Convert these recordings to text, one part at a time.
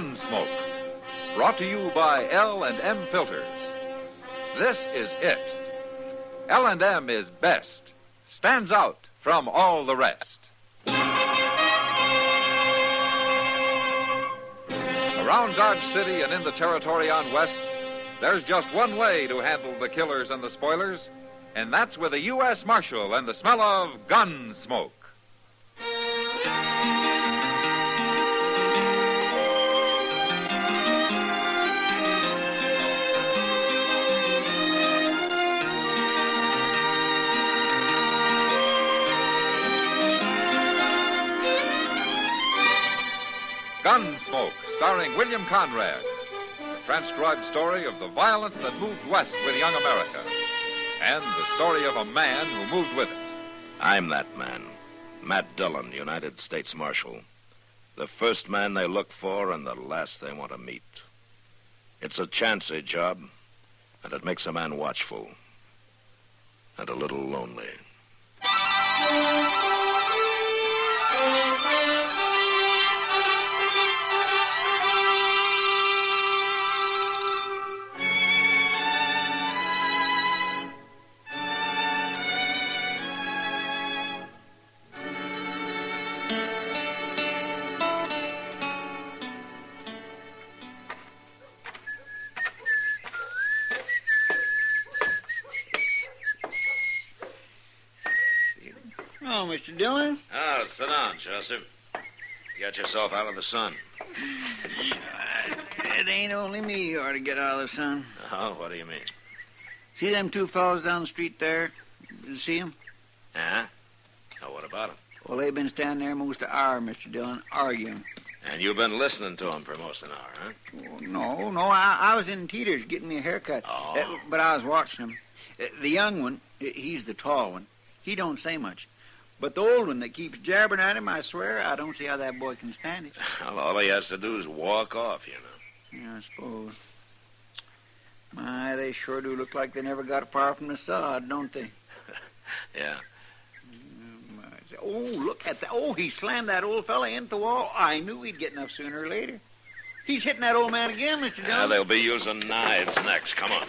Gunsmoke, brought to you by L&M Filters. This is it. L&M is best, stands out from all the rest. Around Dodge City and in the territory on West, there's just one way to handle the killers and the spoilers, and that's with a U.S. Marshal and the smell of Gunsmoke. Gunsmoke, starring William Conrad. The transcribed story of the violence that moved west with young America. And the story of a man who moved with it. I'm that man. Matt Dillon, United States Marshal. The first man they look for and the last they want to meet. It's a chancy job, and it makes a man watchful. And a little lonely. Oh, Mr. Dillon? Oh, sit down, Joseph. Get yourself out of the sun. It ain't only me you ought to get out of the sun. Oh, what do you mean? See them two fellows down the street there? You see them? Yeah? Oh, what about them? Well, they've been standing there most an hour, Mr. Dillon, arguing. And you've been listening to them for most an hour, huh? Oh, no, I was in Teeter's getting me a haircut. Oh. But I was watching them. The young one, he's the tall one, he don't say much. But the old one that keeps jabbering at him, I swear, I don't see how that boy can stand it. Well, all he has to do is walk off, you know. Yeah, I suppose. My, they sure do look like they never got far from the sod, don't they? Yeah. Oh, look at that. Oh, he slammed that old fella into the wall. I knew he'd get enough sooner or later. He's hitting that old man again, Mr. Dillon. Yeah, they'll be using knives next. Come on.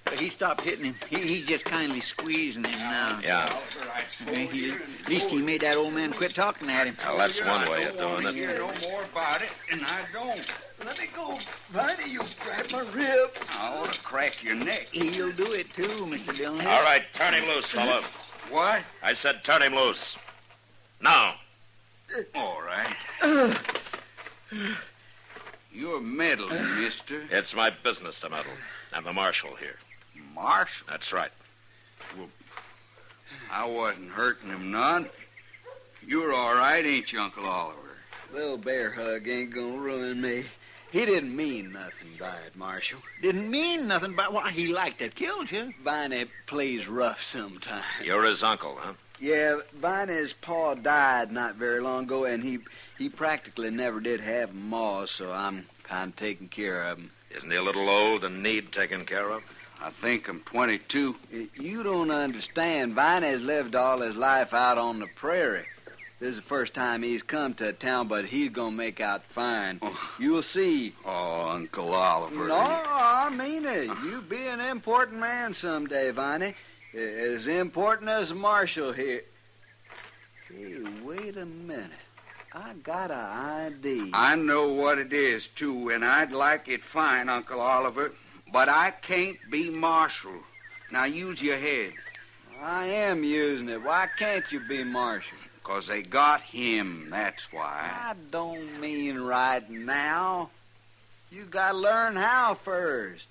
But he stopped hitting him. He's just kindly squeezing him now. Yeah. At least he made that old man quit talking at him. Well, that's one way of doing it. Hear no more about it, and I don't. Let me go, Viney. You grab my rib. I ought to crack your neck. He'll do it, too, Mr. Dillon. All right, turn him loose, fella. What? I said turn him loose. Now. All right. You're meddling, mister. It's my business to meddle. I'm the marshal here. Marshal? That's right. Well, I wasn't hurting him none. You're all right, ain't you, Uncle Oliver? Little bear hug ain't gonna ruin me. He didn't mean nothing by it, Marshal. Didn't mean nothing by why he liked to killed you. Viney plays rough sometimes. You're his uncle, huh? Yeah, Viney's pa died not very long ago, and he practically never did have a ma, so I'm kind of taking care of him. Isn't he a little old and need taken care of? I think I'm 22. You don't understand. Viney's lived all his life out on the prairie. This is the first time he's come to town, but he's gonna make out fine. Oh. You'll see. Oh, Uncle Oliver. No, I mean it. You be an important man someday, Viney. As important as the marshal here. Hey, wait a minute. I got an idea. I know what it is, too, and I'd like it fine, Uncle Oliver. But I can't be marshal. Now use your head. I am using it. Why can't you be marshal? 'Cause they got him, that's why. I don't mean right now. You gotta learn how first.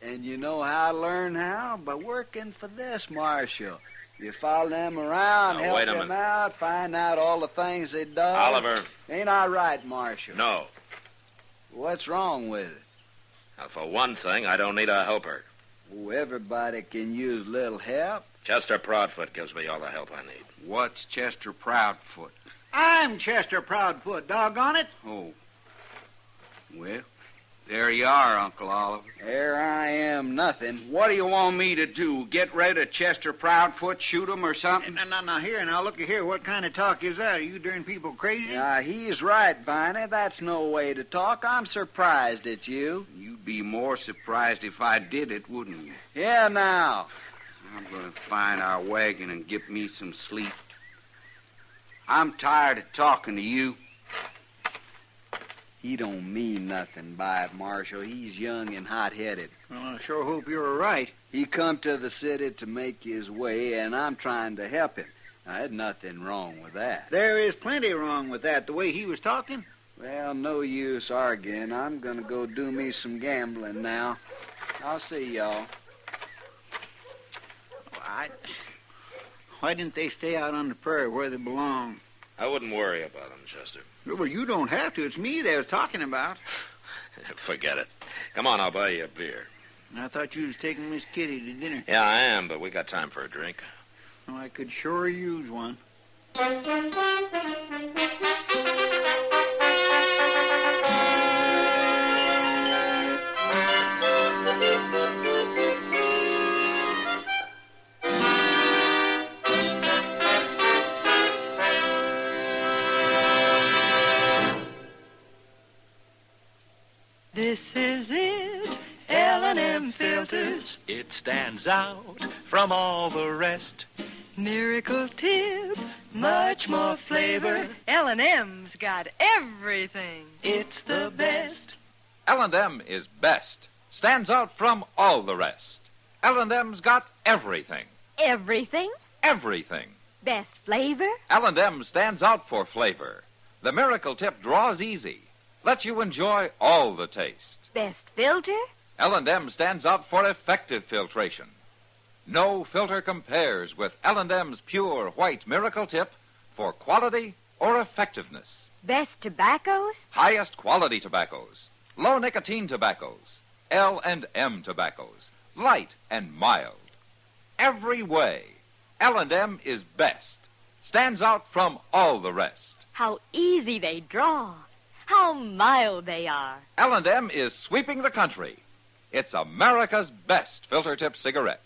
And you know how to learn how? By working for this marshal. You follow them around, Now, help wait a them minute. out, find out all the things they done. Oliver. Ain't I right, Marshal? No. What's wrong with it? Now, for one thing, I don't need a helper. Oh, everybody can use little help. Chester Proudfoot gives me all the help I need. What's Chester Proudfoot? I'm Chester Proudfoot, doggone it. Oh. Well, There you are, Uncle Oliver. There I am, nothing. What do you want me to do? Get rid of Chester Proudfoot, shoot him or something? Now, here, look at here. What kind of talk is that? Are you darn people crazy? He's right, Viney. That's no way to talk. I'm surprised at you. You'd be more surprised if I did it, wouldn't you? Yeah, now. I'm going to find our wagon and get me some sleep. I'm tired of talking to you. He don't mean nothing by it, Marshal. He's young and hot-headed. Well, I sure hope you're right. He come to the city to make his way, and I'm trying to help him. Now, there's nothing wrong with that. There is plenty wrong with that, the way he was talking. Well, no use arguing. I'm going to go do me some gambling now. I'll see y'all. Why didn't they stay out on the prairie where they belong? I wouldn't worry about them, Chester. Well, you don't have to. It's me they was talking about. Forget it. Come on, I'll buy you a beer. I thought you was taking Miss Kitty to dinner. Yeah, I am, but we got time for a drink. Oh, I could sure use one. This is it, L&M filters. It stands out from all the rest. Miracle tip, much more flavor. L&M's got everything. It's the best. L&M is best. Stands out from all the rest. L&M's got everything. Everything? Everything. Best flavor? L&M stands out for flavor. The Miracle Tip draws easy. Lets you enjoy all the taste. Best filter? L&M stands out for effective filtration. No filter compares with L&M's pure white Miracle Tip for quality or effectiveness. Best tobaccos? Highest quality tobaccos. Low nicotine tobaccos. L&M tobaccos. Light and mild. Every way, L&M is best. Stands out from all the rest. How easy they draw. How mild they are. L&M is sweeping the country. It's America's best filter tip cigarette.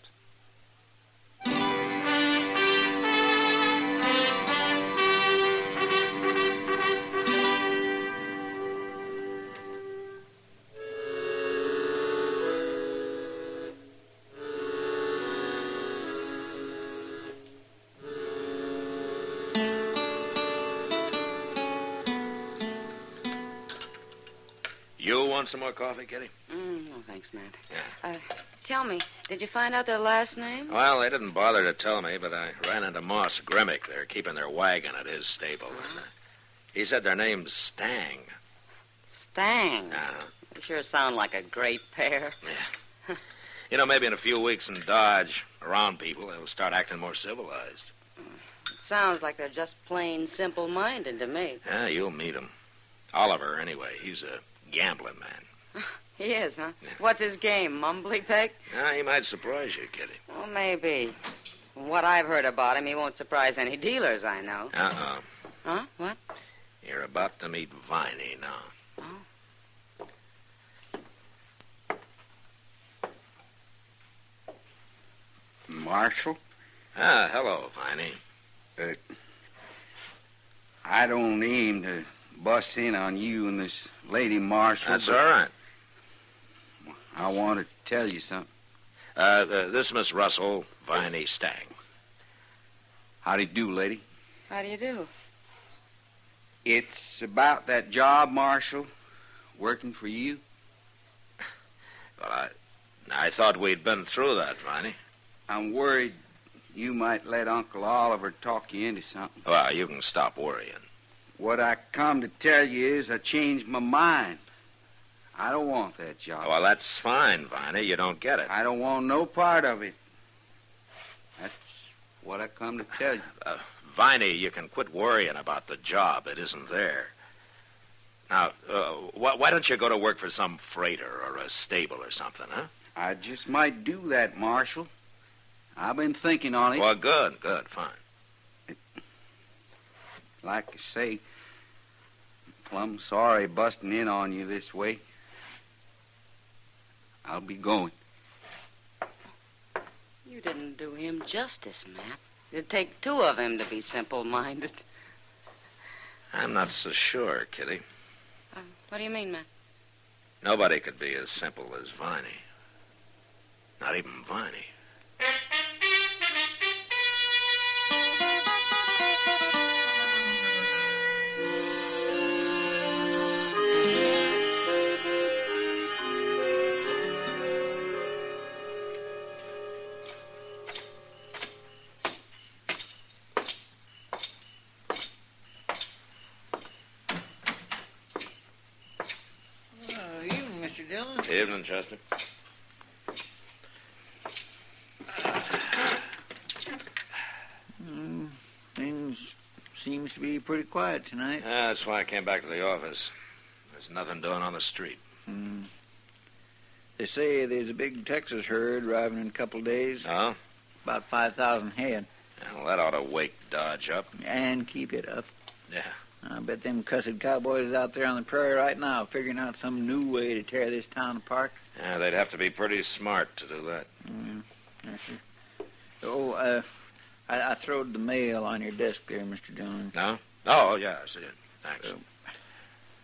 You want some more coffee, Kitty? No, thanks, Matt. Yeah. Tell me, did you find out their last name? Well, they didn't bother to tell me, but I ran into Moss Grimmick. They're keeping their wagon at his stable. And, he said their name's Stang. Stang? Uh-huh. They sure sound like a great pair. Yeah. You know, maybe in a few weeks in Dodge, around people, they'll start acting more civilized. It sounds like they're just plain simple-minded to me. Yeah, you'll meet him. Oliver, anyway, he's a gambling man. He is, huh? Yeah. What's his game, mumbly peg? Yeah, he might surprise you, Kitty. Well, maybe. From what I've heard about him, he won't surprise any dealers I know. Uh-uh. Huh? What? You're about to meet Viney now. Oh. Marshal? Hello, Viney. I don't aim to bust in on you and this lady, Marshal. That's all right. I wanted to tell you something. This Miss Russell, Viney Stang. How do you do, lady? How do you do? It's about that job, Marshal, working for you. Well, I thought we'd been through that, Viney. I'm worried you might let Uncle Oliver talk you into something. Well, you can stop worrying. What I come to tell you is I changed my mind. I don't want that job. Well, that's fine, Viney. You don't get it. I don't want no part of it. That's what I come to tell you. Viney, you can quit worrying about the job. It isn't there. Now, why don't you go to work for some freighter or a stable or something, huh? I just might do that, Marshal. I've been thinking on it. Well, good, fine. Like I say, I'm plumb sorry busting in on you this way. I'll be going. You didn't do him justice, Matt. It'd take two of him to be simple-minded. I'm not so sure, Kitty. What do you mean, Matt? Nobody could be as simple as Viney. Not even Viney. Evening, Mr. Dillon. Evening, Chester. Things seems to be pretty quiet tonight. That's why I came back to the office. There's nothing doing on the street. They say there's a big Texas herd arriving in a couple of days. Oh? About 5,000 head. Well, that ought to wake Dodge up. And keep it up. Yeah. I bet them cussed cowboys out there on the prairie right now figuring out some new way to tear this town apart. Yeah, they'd have to be pretty smart to do that. Yes, sir. Oh, I throwed the mail on your desk there, Mr. Dillon. No? Oh, yeah, I see it. Thanks.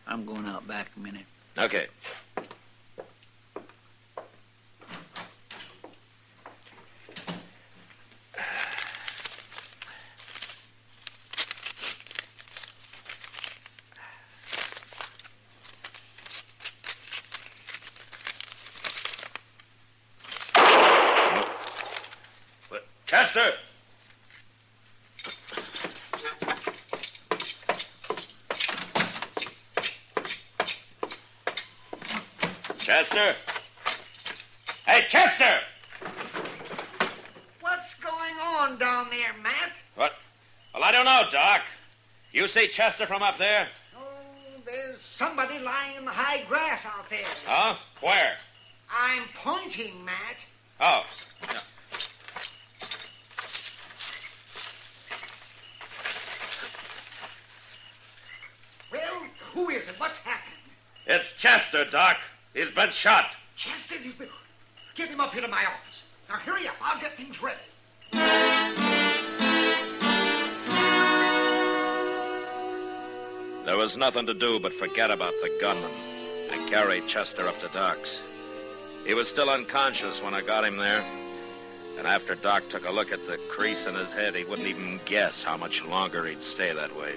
I'm going out back a minute. Okay. Chester! Chester! Hey, Chester! What's going on down there, Matt? What? Well, I don't know, Doc. You see Chester from up there? Oh, there's somebody lying in the high grass out there. Huh? Where? I'm pointing, Matt. Oh. Well, who is it? What's happened? It's Chester, Doc. He's been shot. Chester, get him up here to my office. Now, hurry up. I'll get things ready. There was nothing to do but forget about the gunman and carry Chester up to Doc's. He was still unconscious when I got him there. And after Doc took a look at the crease in his head, he wouldn't even guess how much longer he'd stay that way.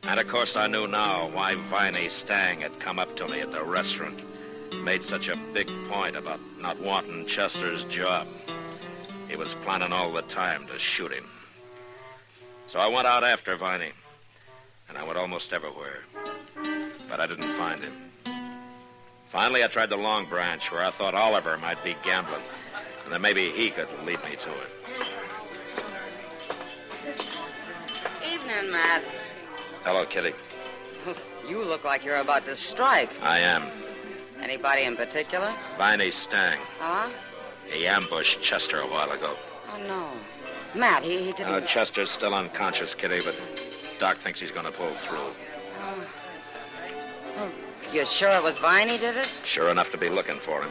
And, of course, I knew now why Viney Stang had come up to me at the restaurant, made such a big point about not wanting Chester's job. He was planning all the time to shoot him. So I went out after Viney, and I went almost everywhere. But I didn't find him. Finally, I tried the Long Branch, where I thought Oliver might be gambling, and then maybe he could lead me to it. Evening, Matt. Hello, Kitty. You look like you're about to strike. I am. Anybody in particular? Viney Stang. Huh? He ambushed Chester a while ago. Oh, no. Matt, he didn't... Chester's still unconscious, Kitty, but Doc thinks he's going to pull through. Oh, you sure it was Viney did it? Sure enough to be looking for him.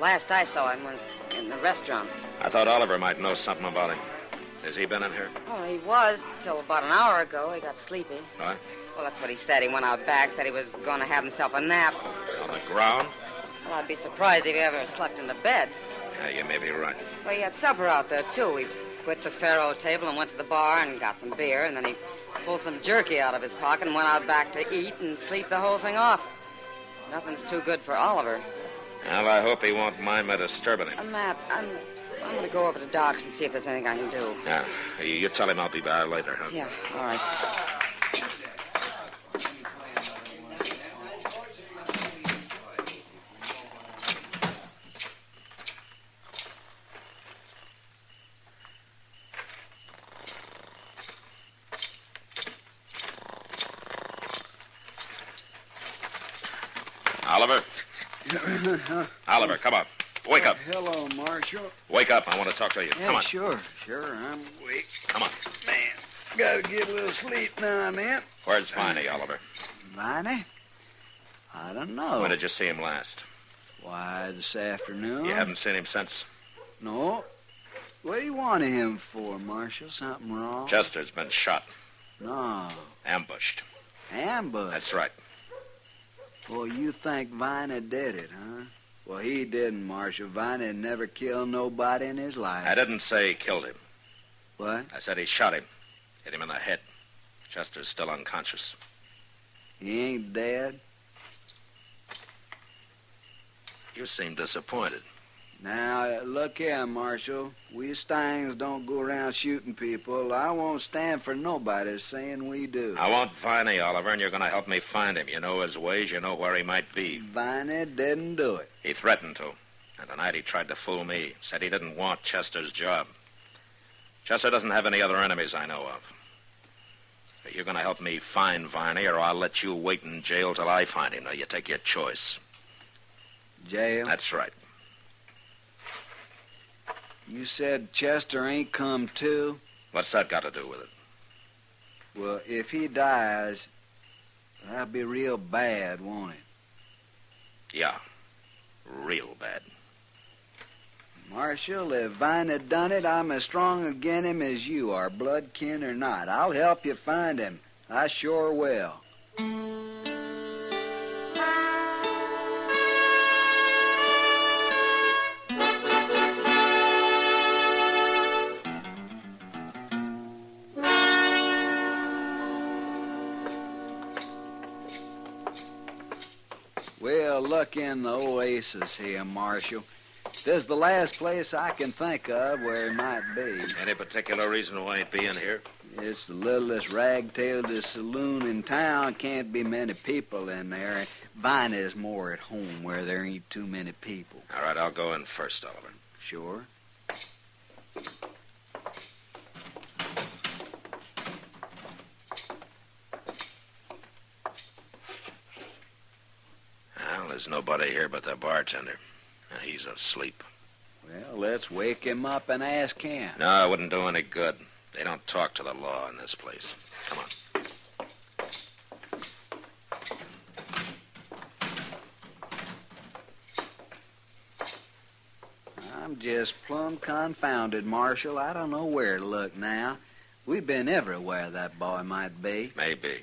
Last I saw him was in the restaurant. I thought Oliver might know something about him. Has he been in here? Oh, he was till about an hour ago. He got sleepy. What? Well, that's what he said. He went out back, said he was going to have himself a nap. On the ground? Well, I'd be surprised if he ever slept in the bed. Yeah, you may be right. Well, he had supper out there, too. We quit the faro table and went to the bar and got some beer, and then he pulled some jerky out of his pocket and went out back to eat and sleep the whole thing off. Nothing's too good for Oliver. Well, I hope he won't mind me disturbing him. Matt, I'm going to go over to Doc's and see if there's anything I can do. Yeah, you tell him I'll be by later, huh? Yeah, all right. Oliver? Oliver, come on. Wake up. Hello, Marshal. Wake up. I want to talk to you. Yeah, Come on. Sure, I'm awake. Come on. Man, gotta get a little sleep now and then. Where's Viney, Oliver? Viney? I don't know. When did you see him last? Why, this afternoon? You haven't seen him since? No. What do you want him for, Marshal? Something wrong? Chester's been shot. No. Ambushed. Ambush? That's right. Well, you think Viney did it, huh? Well, he didn't, Marshal. Viney never killed nobody in his life. I didn't say he killed him. What? I said he shot him. Hit him in the head. Chester's still unconscious. He ain't dead? You seem disappointed. Now, look here, Marshal. We Stangs don't go around shooting people. I won't stand for nobody saying we do. I want Viney, Oliver, and you're going to help me find him. You know his ways. You know where he might be. Viney didn't do it. He threatened to. And tonight he tried to fool me. Said he didn't want Chester's job. Chester doesn't have any other enemies I know of. But you're going to help me find Viney, or I'll let you wait in jail till I find him. Now, you take your choice. Jail? That's right. You said Chester ain't come to? What's that got to do with it? Well, if he dies, that'll be real bad, won't it? Yeah. Real bad. Marshal, if Viney done it, I'm as strong agin him as you are, blood kin or not. I'll help you find him. I sure will. Well, look in the oasis here, Marshal. This is the last place I can think of where he might be. Any particular reason why he'd be in here? It's the littlest rag-tailed saloon in town. Can't be many people in there. Viney's more at home where there ain't too many people. All right, I'll go in first, Oliver. Sure. Well, there's nobody here but the bartender. He's asleep. Well, let's wake him up and ask him. No, it wouldn't do any good. They don't talk to the law in this place. Come on. I'm just plumb confounded, Marshal. I don't know where to look now. We've been everywhere that boy might be. Maybe.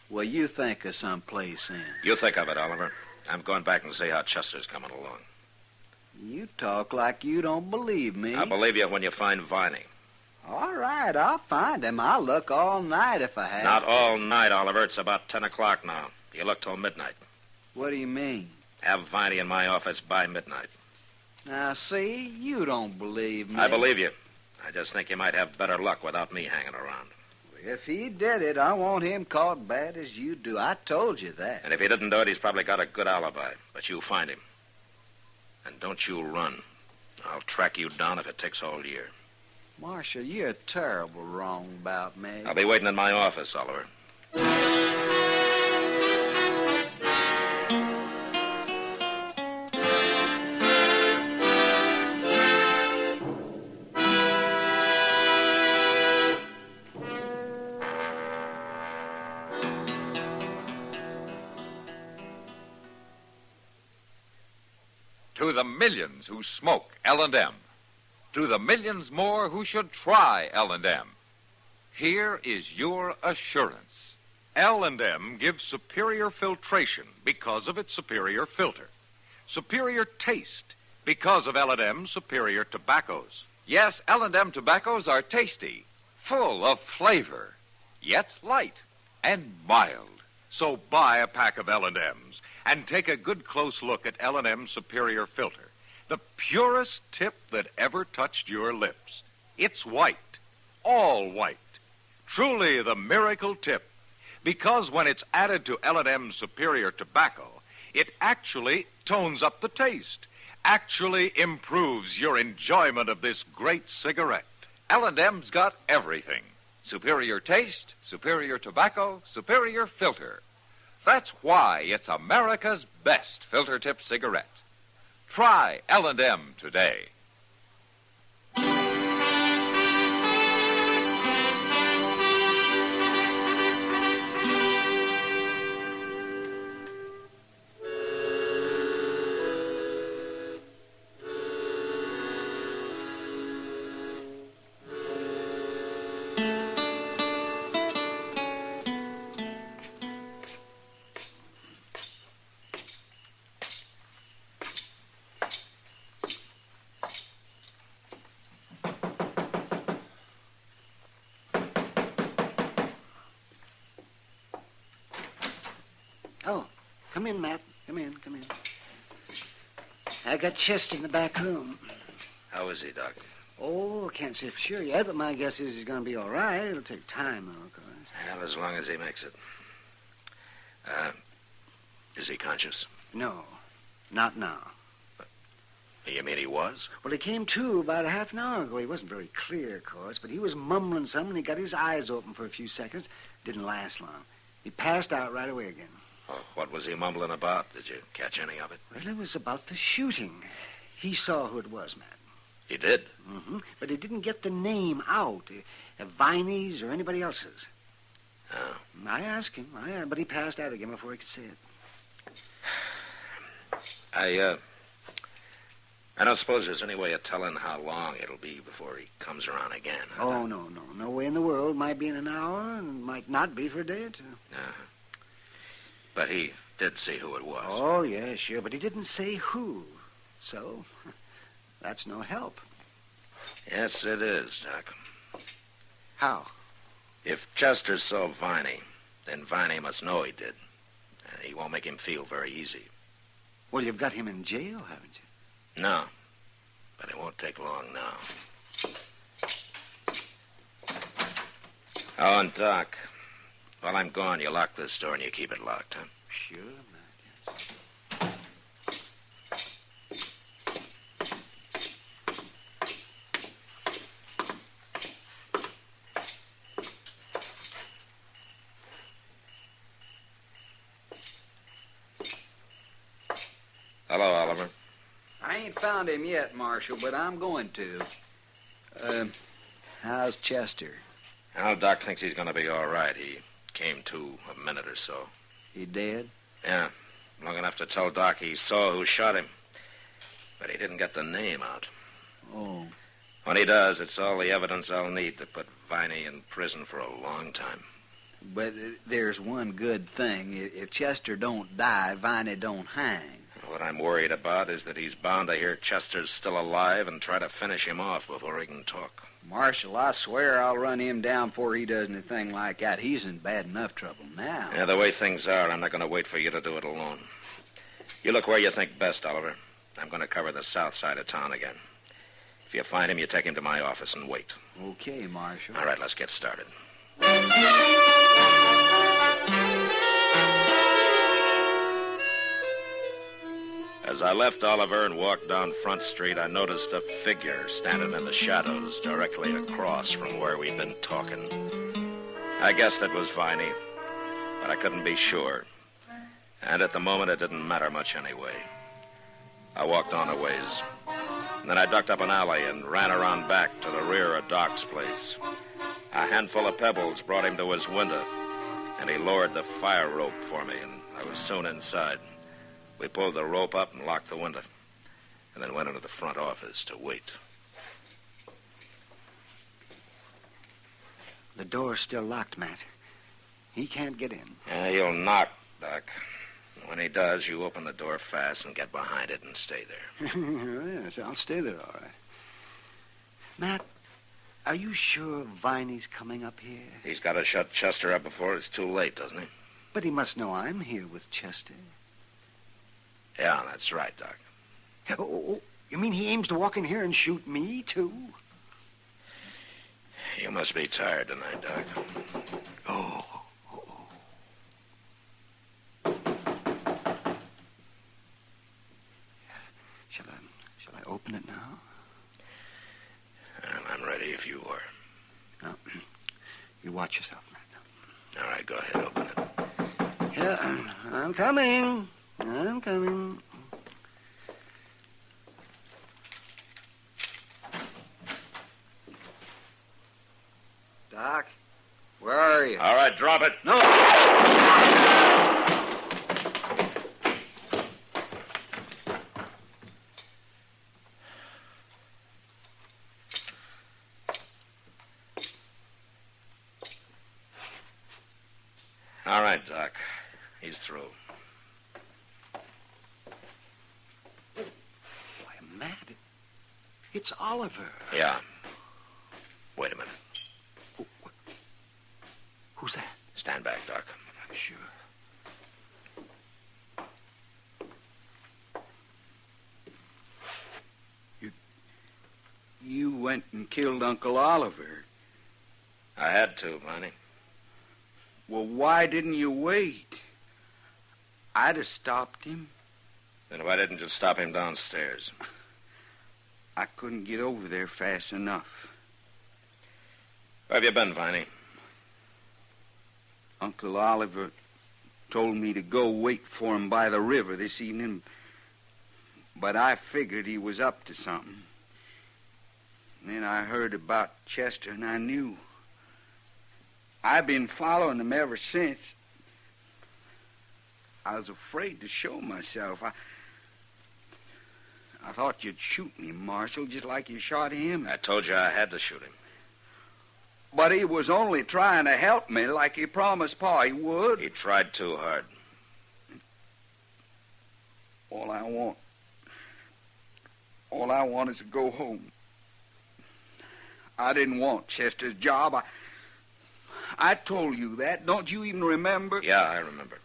Well, you think of some place then. You think of it, Oliver. I'm going back and see how Chester's coming along. You talk like you don't believe me. I'll believe you when you find Viney. All right, I'll find him. I'll look all night if I have Not to. all night, Oliver. It's about 10 o'clock now. You look till midnight. What do you mean? Have Viney in my office by midnight. Now, see, you don't believe me. I believe you. I just think you might have better luck without me hanging around. If he did it, I want him caught bad as you do. I told you that. And if he didn't do it, he's probably got a good alibi. But you find him. And don't you run. I'll track you down if it takes all year. Marshal, you're terrible wrong about me. I'll be waiting in my office, Oliver. To the millions who smoke L&M. To the millions more who should try L&M. Here is your assurance. L&M gives superior filtration because of its superior filter. Superior taste because of L&M's superior tobaccos. Yes, L&M tobaccos are tasty, full of flavor, yet light and mild. So buy a pack of L&M's and take a good close look at L&M's superior filter, the purest tip that ever touched your lips. It's white, all white, truly the miracle tip, because when it's added to L&M's superior tobacco, it actually tones up the taste, actually improves your enjoyment of this great cigarette. L&M's got everything. Superior taste, superior tobacco, superior filter. That's why it's America's best filter tip cigarette. Try L&M today. Come in, Matt. Come in. I got Chester in the back room. How is he, Doc? Oh, I can't say for sure yet, but my guess is he's going to be all right. It'll take time, though, of course. Well, as long as he makes it. Is he conscious? No, not now. You mean he was? Well, he came to about a half an hour ago. He wasn't very clear, of course, but he was mumbling something, and he got his eyes open for a few seconds. Didn't last long. He passed out right away again. Oh, what was he mumbling about? Did you catch any of it? Well, it was about the shooting. He saw who it was, Matt. He did? Mm-hmm. But he didn't get the name out. Viney's or anybody else's. Oh. I asked him, but he passed out again before he could say it. I don't suppose there's any way of telling how long it'll be before he comes around again. Huh? Oh, no. No way in the world. Might be in an hour and might not be for a day or two. But he did see who it was. Oh, yeah, sure. But he didn't say who. So, that's no help. Yes, it is, Doc. How? If Chester saw Viney, then Viney must know he did. He won't make him feel very easy. Well, you've got him in jail, haven't you? No, but it won't take long now. Oh, and Doc, while I'm gone, you lock this door and you keep it locked, huh? Sure, Matt, yes. Hello, Oliver. I ain't found him yet, Marshal, but I'm going to. How's Chester? Well, Doc thinks he's going to be all right. He came to a minute or so. He dead? Yeah, long enough to tell Doc he saw who shot him. But he didn't get the name out. Oh. When he does, it's all the evidence I'll need to put Viney in prison for a long time. But there's one good thing. If Chester don't die, Viney don't hang. What I'm worried about is that he's bound to hear Chester's still alive and try to finish him off before he can talk. Marshal, I swear I'll run him down before he does anything like that. He's in bad enough trouble now. Yeah, the way things are, I'm not going to wait for you to do it alone. You look where you think best, Oliver. I'm going to cover the south side of town again. If you find him, you take him to my office and wait. Okay, Marshal. All right, let's get started. As I left Oliver and walked down Front Street, I noticed a figure standing in the shadows directly across from where we'd been talking. I guessed it was Viney, but I couldn't be sure. And at the moment, it didn't matter much anyway. I walked on a ways. And then I ducked up an alley and ran around back to the rear of Doc's place. A handful of pebbles brought him to his window, and he lowered the fire rope for me, and I was soon inside. We pulled the rope up and locked the window, and then went into the front office to wait. The door's still locked, Matt. He can't get in. Yeah, he'll knock, Doc. When he does, you open the door fast and get behind it and stay there. Yes, I'll stay there, all right. Matt, are you sure Viney's coming up here? He's got to shut Chester up before it's too late, doesn't he? But he must know I'm here with Chester. Yeah, that's right, Doc. Oh, you mean he aims to walk in here and shoot me, too? You must be tired tonight, Doc. Oh. Shall I open it now? Well, I'm ready if you are. Now, you watch yourself, Matt. All right, go ahead, open it. Yeah, I'm coming. I'm coming. Doc, where are you? All right, drop it. No! All right, Doc. He's through. Why, Matt, it's Oliver. Yeah. Wait a minute. Who's that? Stand back, Doc. Sure. went and killed Uncle Oliver. I had to, Viney. Well, why didn't you wait? I'd have stopped him. Then why didn't you stop him downstairs? I couldn't get over there fast enough. Where have you been, Viney? Uncle Oliver told me to go wait for him by the river this evening, but I figured he was up to something. And then I heard about Chester, and I knew. I've been following him ever since. I was afraid to show myself. I thought you'd shoot me, Marshal, just like you shot him. I told you I had to shoot him. But he was only trying to help me like he promised Pa he would. He tried too hard. All I want is to go home. I didn't want Chester's job. I told you that. Don't you even remember? Yeah, I remember.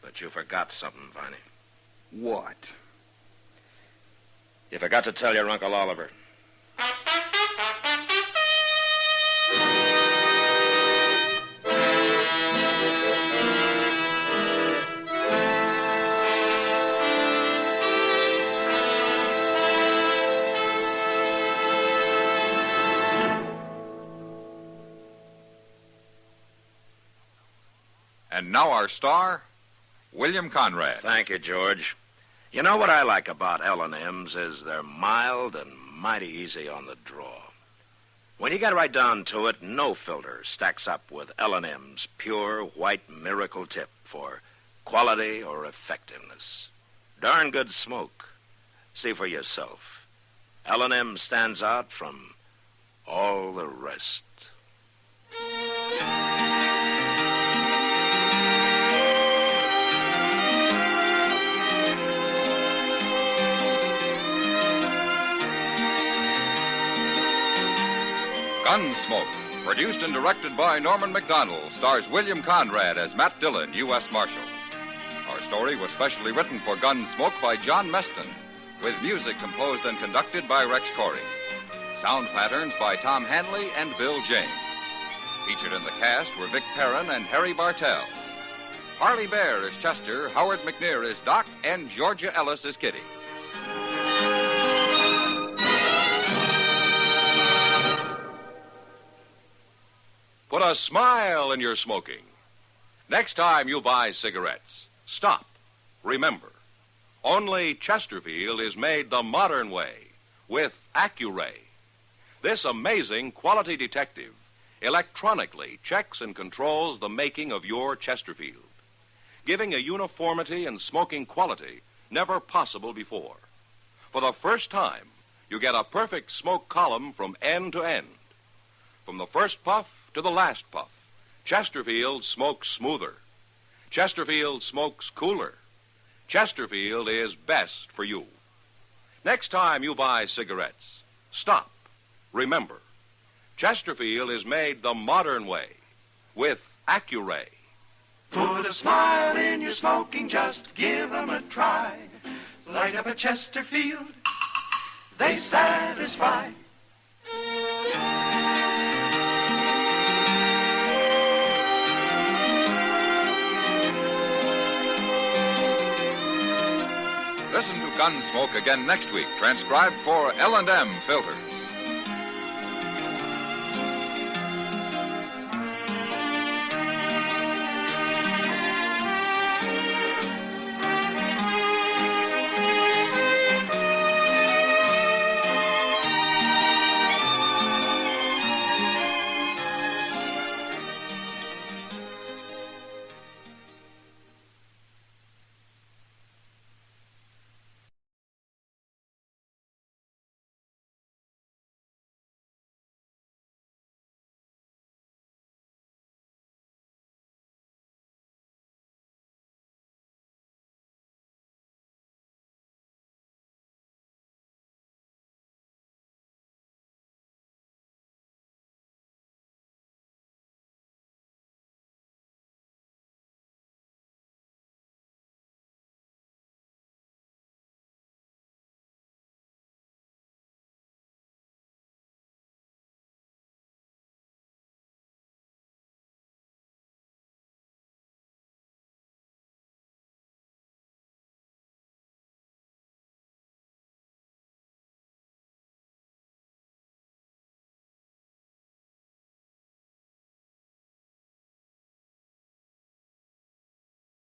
But you forgot something, Viney. What? You forgot to tell your Uncle Oliver. And now our star, William Conrad. Thank you, George. You know what I like about L&M's is they're mild and mighty easy on the draw. When you get right down to it, no filter stacks up with L&M's pure white miracle tip for quality or effectiveness. Darn good smoke. See for yourself. L&M stands out from all the rest. Gunsmoke, produced and directed by Norman Macdonald, stars William Conrad as Matt Dillon, U.S. Marshal. Our story was specially written for Gunsmoke by John Meston, with music composed and conducted by Rex Corey. Sound patterns by Tom Hanley and Bill James. Featured in the cast were Vic Perrin and Harry Bartell. Harley Bear is Chester, Howard McNear is Doc, and Georgia Ellis is Kitty. Put a smile in your smoking. Next time you buy cigarettes, stop. Remember, only Chesterfield is made the modern way with Accuray. This amazing quality detective electronically checks and controls the making of your Chesterfield, giving a uniformity and smoking quality never possible before. For the first time, you get a perfect smoke column from end to end. From the first puff to the last puff, Chesterfield smokes smoother. Chesterfield smokes cooler. Chesterfield is best for you. Next time you buy cigarettes, stop. Remember, Chesterfield is made the modern way with Accuray. Put a smile in your smoking, just give 'em a try. Light up a Chesterfield, they satisfy. Listen to Gunsmoke again next week, transcribed for L&M Filters.